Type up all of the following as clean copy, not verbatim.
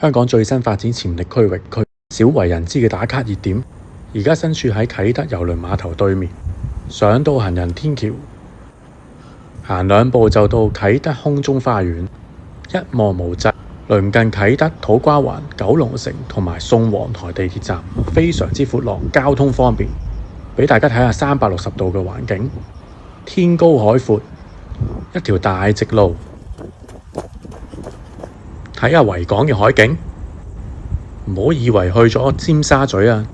香港最新發展潛力區域，少為人知嘅打卡熱點。而家身處喺啟德郵輪碼頭對面，上到行人天橋，行2步就到啟德空中花園，一望無際。鄰近啟德、土瓜灣、九龍城同埋宋皇臺地鐵站，非常之闊落，交通方便。俾大家睇下360度嘅環境，天高海闊，一條大直路。睇下維港嘅海景，唔好以為去咗尖沙咀啊！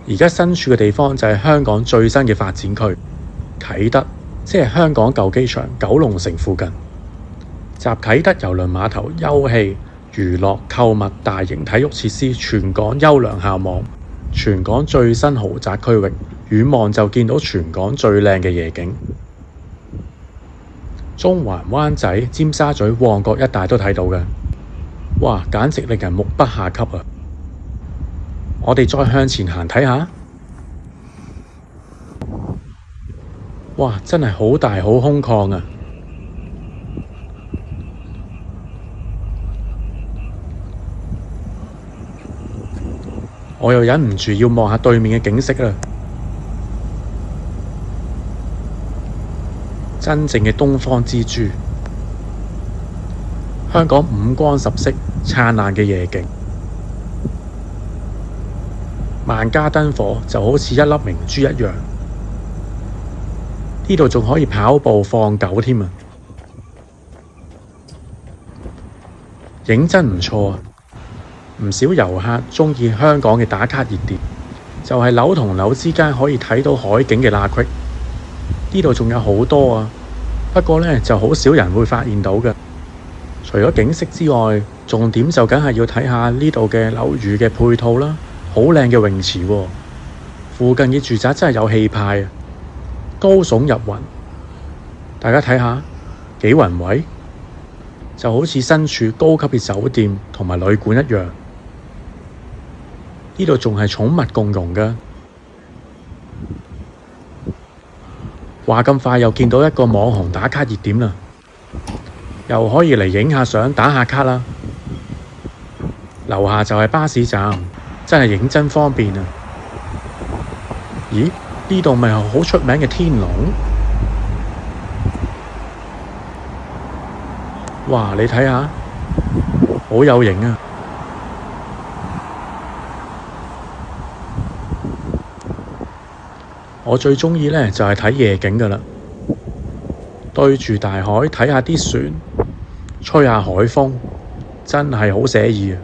而家身處嘅地方就係香港最新嘅發展區啟德，即係香港舊機場九龍城附近，集啟德郵輪碼頭休憩、娛樂、購物、大型體育設施，全港優良校網，全港最新豪宅區域，遠望就見到全港最靚嘅夜景。中環、灣仔、尖沙咀、旺角一帶都睇到嘅，哇！簡直令人目不暇給啊！我哋再向前行睇下，哇！真係好大好空曠啊！我又忍唔住要望下對面嘅景色啦。真正嘅東方之珠，香港五光十色、燦爛嘅夜景，萬家燈火就好似一粒明珠一樣。呢度仲可以跑步放狗添啊！認真唔錯啊！唔少遊客鍾意香港嘅打卡熱點，就係樓同樓之間可以睇到海景嘅罅隙。呢度仲有好多啊，不過呢就好少人會發現到嘅。除咗景色之外，重點就梗係要睇下呢度嘅樓宇嘅配套啦。好靚嘅泳池喎，附近嘅住宅真係有氣派啊，高聳入雲。大家睇下幾宏偉，就好似身處高級嘅酒店同埋旅館一樣。呢度仲係寵物共融㗎。話咁快又見到一個網紅打卡熱點啦，又可以嚟影下相打下卡啦。樓下就係巴士站，真係認真方便啊！咦？呢度咪係好出名嘅天龍？哇！你睇下，好有型啊！我最鍾意呢就係睇夜景㗎喇，對住大海睇下啲船，吹下海風，真係好寫意啊！